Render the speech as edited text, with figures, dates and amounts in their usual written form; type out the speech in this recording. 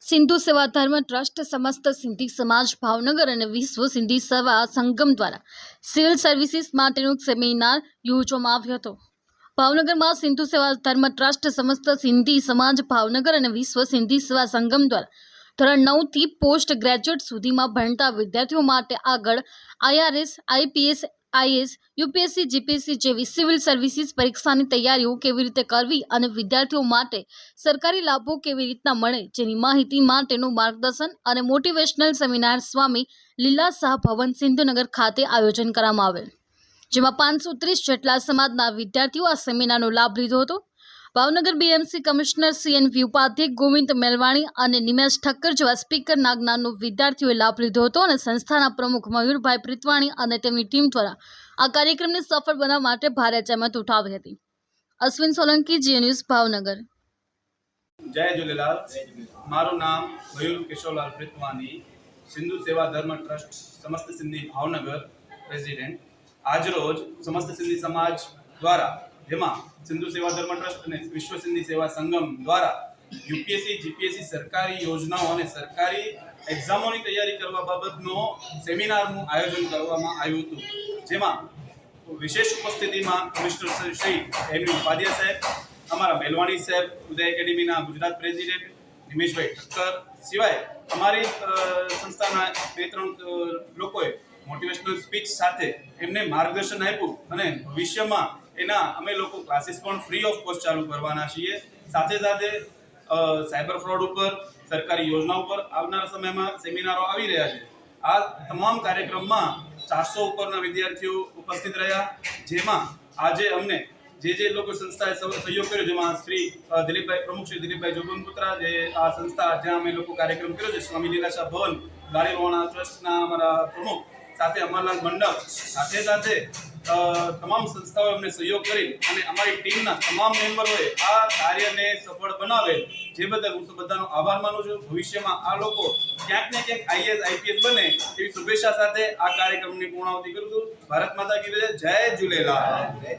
સિંધુ સેવા ધર્મ ટ્રસ્ટ, સમસ્ત સિંધી સમાજ ભાવનગર અને વિશ્વ સિંધી સેવા સંગમ દ્વારા સિવિલ સર્વિસીસ માટેનો સેમિનાર યોજવામાં આવ્યો હતો। ભાવનગરમાં સિંધુ સેવા ધર્મ ટ્રસ્ટ, સમસ્ત સિંધી સમાજ ભાવનગર અને વિશ્વ સિંધી સેવા સંગમ દ્વારા ધોરણ 9 થી પોસ્ટ ગ્રેજ્યુએટ સુધીમાં ભણતા વિદ્યાર્થીઓ માટે આગળ IRS, IPS, IAS, UPSC, GPSC જેવી સિવિલ સર્વિસીસ પરીક્ષાની તૈયારીઓ કેવી રીતે કરવી અને વિદ્યાર્થીઓ માટે સરકારી લાભો કેવી રીતના મળે જેની માહિતી માટેનું માર્ગદર્શન અને મોટિવેશનલ સેમિનાર સ્વામી લીલા શાહ ભવન, સિંધુનગર ખાતે આયોજન કરવામાં આવેલ, જેમાં 530 જેટલા સમાજના વિદ્યાર્થીઓ આ સેમિનારનો લાભ લીધો હતો। ભાવનગર BMC કમિશનર CNV ઉપાધ્યક્ષ ગોવિંદ મેલવાણી અને નિમેશ ઠક્કર જેવા સ્પીકરના જ્ઞાનનો વિદ્યાર્થીઓએ લાભ લીધો હતો અને સંસ્થાના પ્રમુખ મયુરભાઈ પ્રિતવાણી અને તેમની ટીમ દ્વારા આ કાર્યક્રમને સફળ બનાવવા માટે ભારે જહેમત ઉઠાવી હતી। Ashwin Solanki, GA news, Bhavnagar. जय झूलेलाल। मारू नाम मयूर केशवलाल प्रितवानी, सिंधु सेवा धर्म ट्रस्ट समस्त सिंधी भावनगर प्रेसिडेंट। आज रोज समस्त सिंधी समाज द्वारा जेमा सिंधु सेवा धर्म ट्रस्ट और विश्व सिंधी सेवा संगम द्वारा UPSC, GPSC सरकारी योजनाओं और सरकारी एक्जामों की तैयारी करवा बाबतनो सेमिनारનું આયોજન કરવામાં આવ્યું હતું, જેમાં વિશેષ ઉપસ્થિતિમાં કમિશનર શ્રી MV ઉપાધ્યાય સાહેબ, અમારા મેલવાણી સાહેબ, ઉદય એકેડેમીના ગુજરાત પ્રેસિડેન્ટ નિમેશભાઈ ઠક્કર સિવાય અમારી સંસ્થાના 2-3 લોકોએ મોટિવેશનલ સ્પીચ સાથે એમને માર્ગદર્શન આપ્યું અને ભવિષ્યમાં એના અમે લોકો ક્લાસીસ પણ ફ્રી ઓફ કોસ્ટ ચાલુ કરવાના છીએ। સાથે સાથે સાયબર ફ્રોડ ઉપર, સરકારી યોજનાઓ પર આવનારા સમયમાં સેમિનારો આવી રહ્યા છે। આ તમામ કાર્યક્રમમાં 400 ઉપરના વિદ્યાર્થીઓ ઉપસ્થિત રહ્યા, જેમાં આજે અમને જે લોકો સંસ્થાએ સહયોગ કર્યો, જેમાં શ્રી દિલીપભાઈ, પ્રમુખ શ્રી દિલીપભાઈ જોગનપુત્રા, જે આ સંસ્થા જ્યાં અમે લોકો કાર્યક્રમ કર્યો છે, સ્વામી લીલા શાહ ભવન ગાડીવાળા ટ્રસ્ટના અમારા પ્રમુખ, સાથે અમરલાલ મંડપ, સાથે તમામ સંસ્થાઓએ અમને સહયોગ કરી અને અમારી ટીમના તમામ મેમ્બરોએ આ કાર્યને સફળ બનાવેલ, જે બદલ હું તો બધાનો આભાર માનું છું। ભવિષ્યમાં આ લોકો ક્યાંક ને ક્યાંક IAS, IPS બને એવી શુભેચ્છા સાથે આ કાર્યક્રમની પૂર્ણાહુતિ કરું છું। ભારત માતા કી જય, જય ઝૂલેલાલ।